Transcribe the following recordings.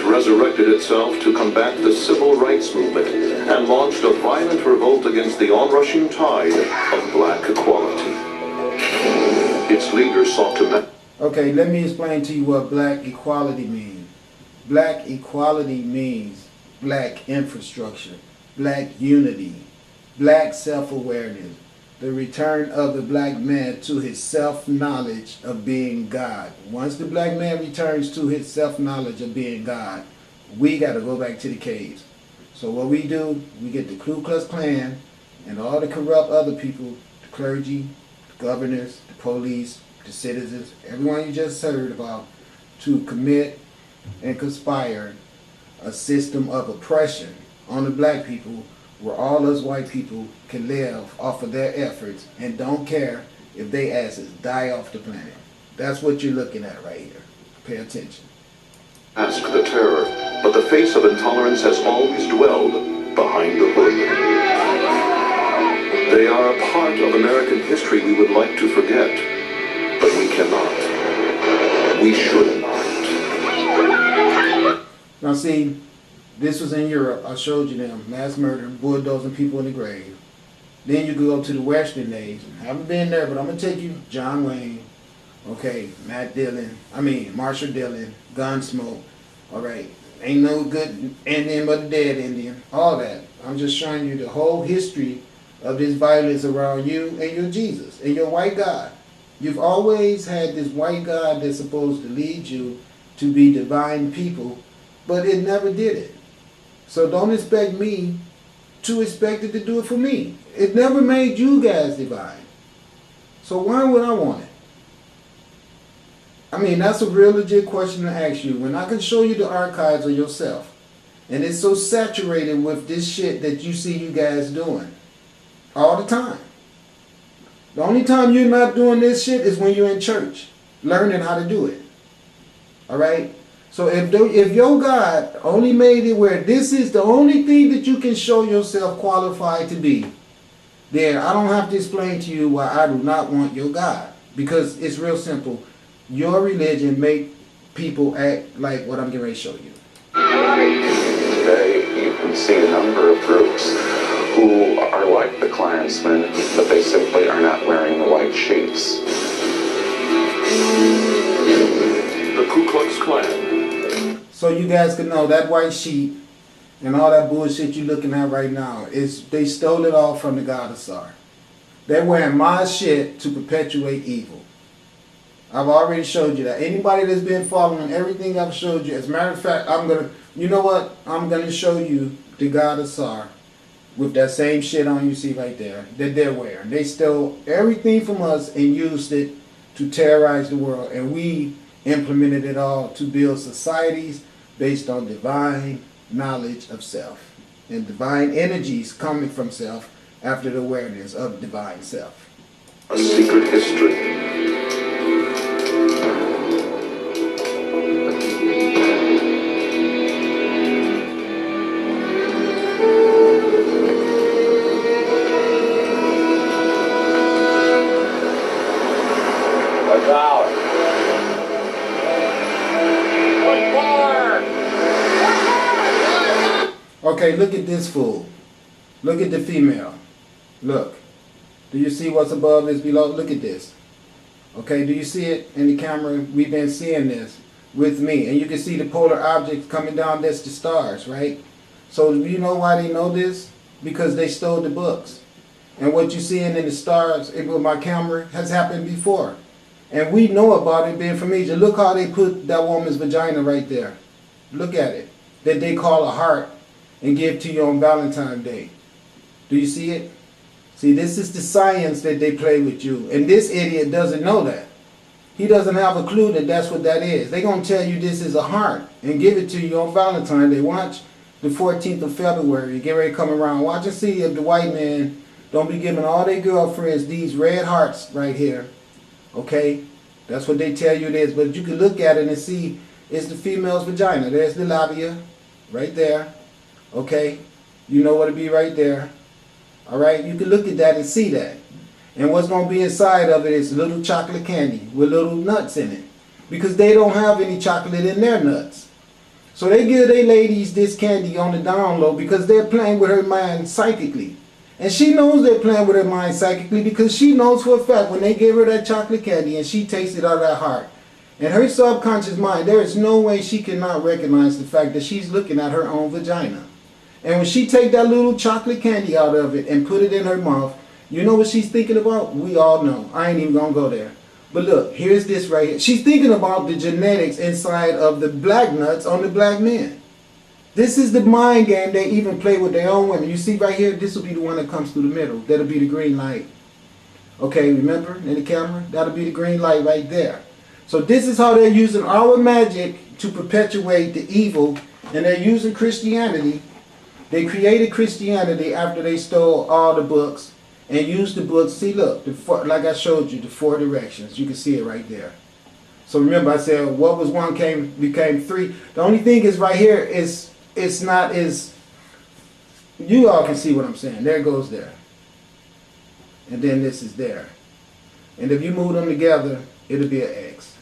resurrected itself to combat the civil rights movement and launched a violent revolt against the onrushing tide of black equality. Its leaders sought to... Okay, let me explain to you what black equality means. Black equality means black infrastructure, black unity, black self-awareness, the return of the black man to his self-knowledge of being God. Once the black man returns to his self-knowledge of being God, we got to go back to the caves. So what we do, we get the Ku Klux Klan and all the corrupt other people, the clergy, the governors, the police, the citizens, everyone you just heard about, to commit and conspire a system of oppression on the black people where all us white people can live off of their efforts and don't care if they asses die off the planet. That's what you're looking at right here. Pay attention. Mask the terror, but the face of intolerance has always dwelled behind the hood. They are a part of American history we would like to forget, but we cannot. We should not. Now see, this was in Europe. I showed you them. Mass murder, bulldozing people in the grave. Then you go to the Western days. Haven't been there, but I'm going to take you. John Wayne. Okay, Marshall Dillon. Gunsmoke. All right. Ain't no good Indian but a dead Indian. All that. I'm just showing you the whole history of this violence around you and your Jesus and your white God. You've always had this white God that's supposed to lead you to be divine people, but it never did it. So don't expect me to expect it to do it for me. It never made you guys divine. So why would I want it? I mean, that's a real legit question to ask you. When I can show you the archives of yourself, and it's so saturated with this shit that you see you guys doing all the time. The only time you're not doing this shit is when you're in church, learning how to do it. All right? So if your God only made it where this is the only thing that you can show yourself qualified to be, then I don't have to explain to you why I do not want your God. Because it's real simple. Your religion make people act like what I'm getting ready to show you. Today you can see a number of groups who are like the Klansmen, but they simply are not wearing the white sheets. The Ku Klux Klan. So you guys can know that white sheet and all that bullshit you're looking at right now, they stole it all from the God of Sar. They're wearing my shit to perpetuate evil. I've already showed you that. Anybody that's been following everything I've showed you, as a matter of fact, I'm going to show you the God of Sar with that same shit on you see right there that they're wearing. They stole everything from us and used it to terrorize the world, and we implemented it all to build societies based on divine knowledge of self and divine energies coming from self after the awareness of divine self. A secret history. Okay, look at this fool. Look at the female. Look. Do you see what's above is below? Look at this. Okay, do you see it in the camera? We've been seeing this with me. And you can see the polar objects coming down. That's the stars, right? So do you know why they know this? Because they stole the books. And what you're seeing in the stars with my camera has happened before. And we know about it being from Egypt. Look how they put that woman's vagina right there. Look at it. That they call a heart and give to you on Valentine's Day. Do you see it? See, this is the science that they play with you. And this idiot doesn't know that. He doesn't have a clue that that's what that is. They're going to tell you this is a heart and give it to you on Valentine's Day. Watch the 14th of February. Get ready to come around. Watch and see if the white man don't be giving all their girlfriends these red hearts right here. Okay? That's what they tell you it is. But you can look at it and see it's the female's vagina. There's the labia right there. Okay? You know what it be right there. Alright? You can look at that and see that. And what's going to be inside of it is little chocolate candy with little nuts in it. Because they don't have any chocolate in their nuts. So they give their ladies this candy on the down low because they're playing with her mind psychically. And she knows they're playing with her mind psychically because she knows for a fact when they give her that chocolate candy and she takes it out of that heart, in her subconscious mind, there is no way she cannot recognize the fact that she's looking at her own vagina. And when she take that little chocolate candy out of it and put it in her mouth, you know what she's thinking about? We all know. I ain't even gonna go there. But look, here's this right here. She's thinking about the genetics inside of the black nuts on the black men. This is the mind game they even play with their own women. You see right here, this will be the one that comes through the middle. That'll be the green light. Okay, remember in the camera? That'll be the green light right there. So this is how they're using our magic to perpetuate the evil, and they're using Christianity. They created Christianity after they stole all the books and used the books. See, look, like I showed you, the 4 directions. You can see it right there. So remember, I said what was one became 3. The only thing is right here is it's not as, you all can see what I'm saying. There it goes there. And then this is there. And if you move them together, it'll be an X.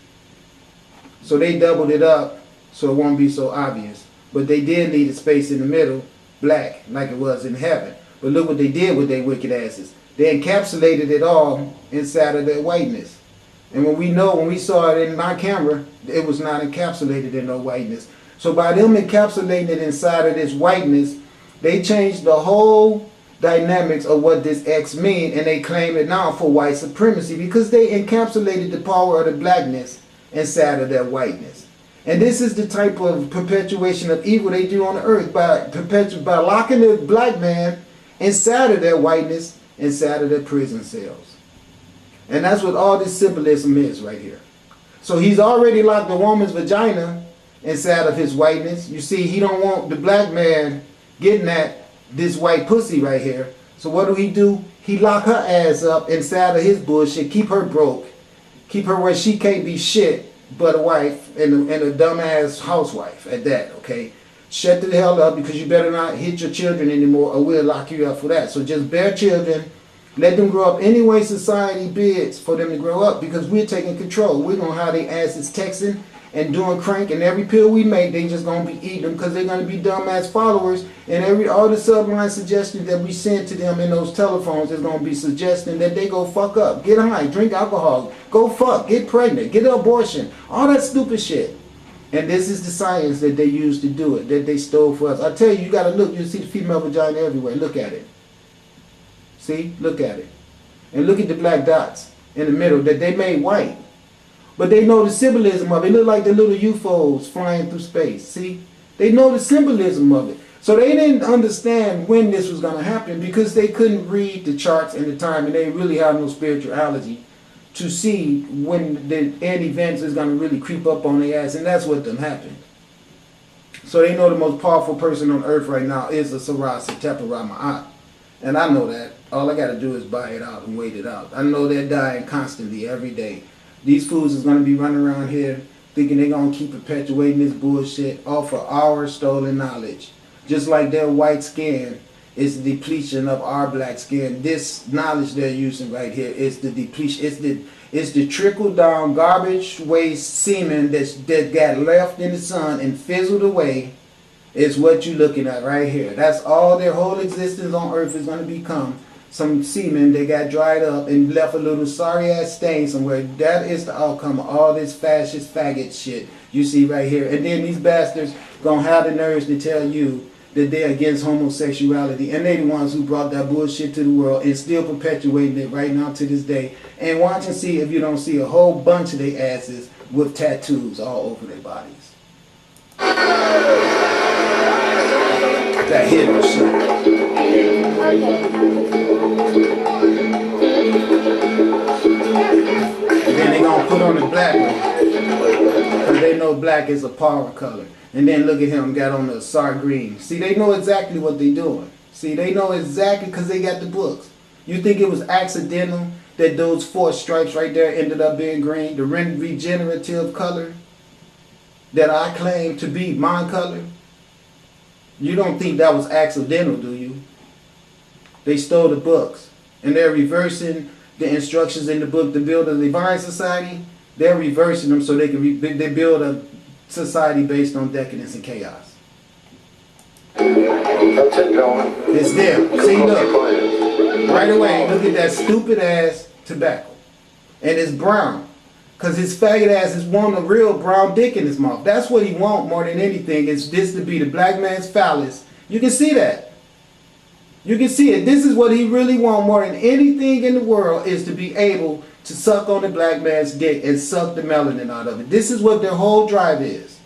So they doubled it up so it won't be so obvious. But they did leave a space in the middle, black, like it was in heaven. But look what they did with their wicked asses. They encapsulated it all inside of their whiteness. And when we saw it in my camera, it was not encapsulated in no whiteness. So by them encapsulating it inside of this whiteness, they changed the whole dynamics of what this X mean, and they claim it now for white supremacy because they encapsulated the power of the blackness inside of their whiteness. And this is the type of perpetuation of evil they do on the earth by locking the black man inside of their whiteness, inside of their prison cells. And that's what all this symbolism is right here. So he's already locked the woman's vagina inside of his whiteness. You see, he don't want the black man getting at this white pussy right here. So what do? He lock her ass up inside of his bullshit, keep her broke, keep her where she can't be shit but a wife and a dumbass housewife at that, okay? Shut the hell up because you better not hit your children anymore or we'll lock you up for that. So just bear children, let them grow up any way society bids for them to grow up because we're taking control. We're going to have their asses texting and doing crank, and every pill we make, they just going to be eating them because they're going to be dumbass followers, and all the subline suggestions that we send to them in those telephones is going to be suggesting that they go fuck up, get high, drink alcohol, go fuck, get pregnant, get an abortion, all that stupid shit. And this is the science that they use to do it, that they stole for us. I tell you, you got to look, you see the female vagina everywhere. Look at it. See? Look at it. And look at the black dots in the middle that they made white. But they know the symbolism of it. It look like the little UFOs flying through space. See? They know the symbolism of it. So they didn't understand when this was going to happen because they couldn't read the charts and the time, and they really have no spirituality to see when the end events is going to really creep up on their ass, and that's what them happened. So they know the most powerful person on earth right now is a Sarah Setepa Rama'at. And I know that. All I got to do is buy it out and wait it out. I know they're dying constantly every day. These fools is going to be running around here thinking they're going to keep perpetuating this bullshit off of our stolen knowledge. Just like their white skin is the depletion of our black skin. This knowledge they're using right here is the depletion. It's the trickle down garbage waste semen that got left in the sun and fizzled away is what you're looking at right here. That's all their whole existence on earth is going to become. Some semen that got dried up and left a little sorry ass stain somewhere. That is the outcome of all this fascist faggot shit you see right here. And then these bastards gonna have the nerves to tell you that they're against homosexuality, and they the ones who brought that bullshit to the world and still perpetuating it right now to this day. And watch and see if you don't see a whole bunch of their asses with tattoos all over their bodies. That Hitler shit. And then they gonna put on the black one because they know black is a power color. And then look at him, got on the SAR green. See, they know exactly what they doing. See, they know exactly because they got the books. You think it was accidental that those 4 stripes right there ended up being green? The regenerative color that I claim to be my color? You don't think that was accidental, do you? They stole the books. And they're reversing the instructions in the book to build a divine society. They're reversing them so they can they build a society based on decadence and chaos. That's it, gentlemen. It's there. See, Close look. your client. Right away, look at that stupid ass tobacco. And it's brown. Because his faggot ass is wanting a real brown dick in his mouth. That's what he wants more than anything, is this to be the black man's phallus. You can see that. You can see it. This is what he really wants more than anything in the world, is to be able to suck on the black man's dick and suck the melanin out of it. This is what their whole drive is.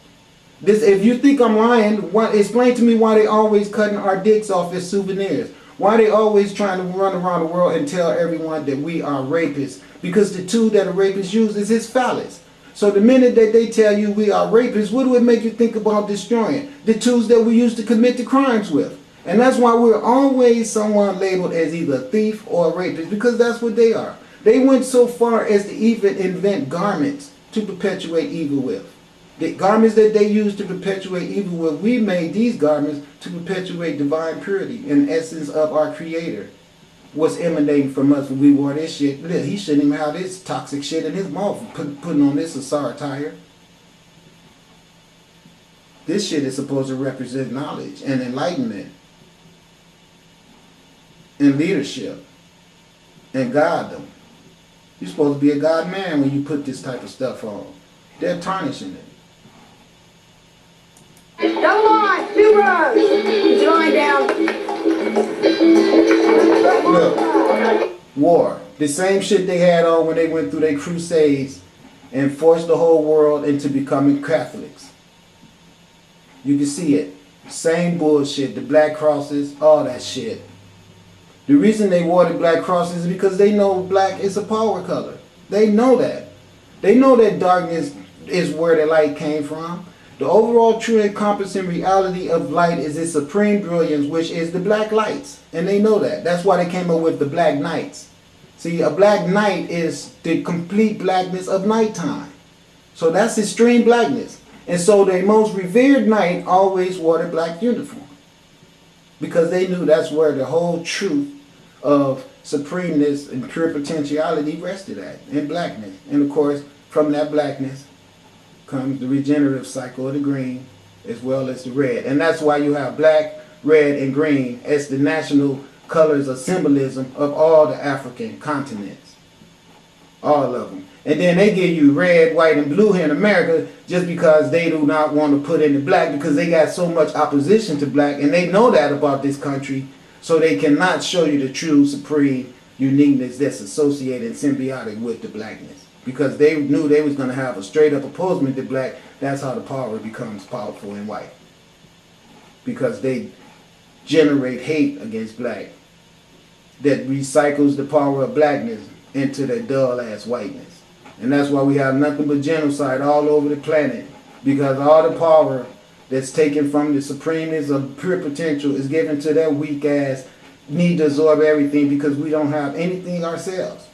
This, if you think I'm lying, explain to me why they always cutting our dicks off as souvenirs. Why they always trying to run around the world and tell everyone that we are rapists. Because the tool that a rapist uses is his phallus. So the minute that they tell you we are rapists, what do it make you think about destroying? The tools that we use to commit the crimes with. And that's why we're always someone labeled as either a thief or a rapist, because that's what they are. They went so far as to even invent garments to perpetuate evil with. The garments that they used to perpetuate evil with, we made these garments to perpetuate divine purity and essence of our Creator. What's emanating from us when we wore this shit. Look, he shouldn't even have this toxic shit in his mouth putting on this Asar attire. This shit is supposed to represent knowledge and enlightenment and leadership and goddom. You're supposed to be a god man when you put this type of stuff on. They're tarnishing it. Double line, two rows. Put your line down. Look, war. The same shit they had on when they went through their crusades and forced the whole world into becoming Catholics. You can see it. Same bullshit. The black crosses, all that shit. The reason they wore the black crosses is because they know black is a power color. They know that. They know that darkness is where the light came from. The overall true encompassing reality of light is its supreme brilliance, which is the black lights. And they know that. That's why they came up with the black nights. See, a black night is the complete blackness of nighttime. So that's extreme blackness. And so the most revered knight always wore the black uniform. Because they knew that's where the whole truth of supremeness and pure potentiality rested at, in blackness. And of course, from that blackness comes the regenerative cycle of the green as well as the red. And that's why you have black, red, and green as the national colors of symbolism of all the African continents. All of them. And then they give you red, white, and blue here in America just because they do not want to put in the black, because they got so much opposition to black, and they know that about this country, so they cannot show you the true supreme uniqueness that's associated and symbiotic with the blackness. Because they knew they was going to have a straight up opposement to black. That's how the power becomes powerful in white. Because they generate hate against black that recycles the power of blackness into that dull ass whiteness. And that's why we have nothing but genocide all over the planet. Because all the power that's taken from the supremeness of pure potential is given to that weak ass need to absorb everything, because we don't have anything ourselves.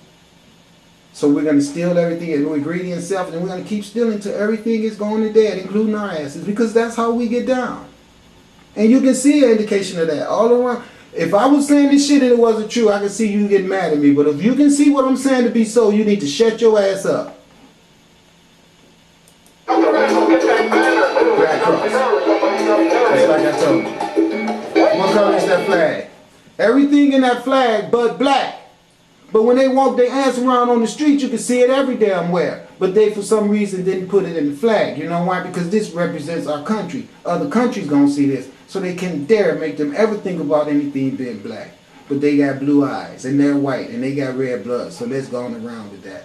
So we're going to steal everything and we're greedy and selfish, and we're going to keep stealing till everything is going to dead, including our asses, because that's how we get down. And you can see an indication of that all around. If I was saying this shit and it wasn't true, I could see you getting mad at me. But if you can see what I'm saying to be so, you need to shut your ass up. Black cross. That's like I told you. What color is that flag? Everything in that flag but black. But when they walk their ass around on the street, you can see it every damn where. But they, for some reason, didn't put it in the flag. You know why? Because this represents our country. Other countries gonna see this, so they can dare make them ever think about anything being black. But they got blue eyes, and they're white, and they got red blood. So let's go on around with that.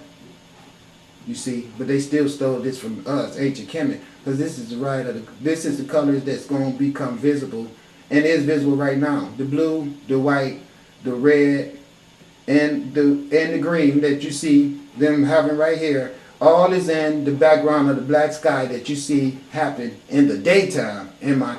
You see? But they still stole this from us, ancient Kemet, because this is the right of the, this is the colors that's gonna become visible, and is visible right now. The blue, the white, the red, and the green that you see them having right here, all is in the background of the black sky that you see happen in the daytime in my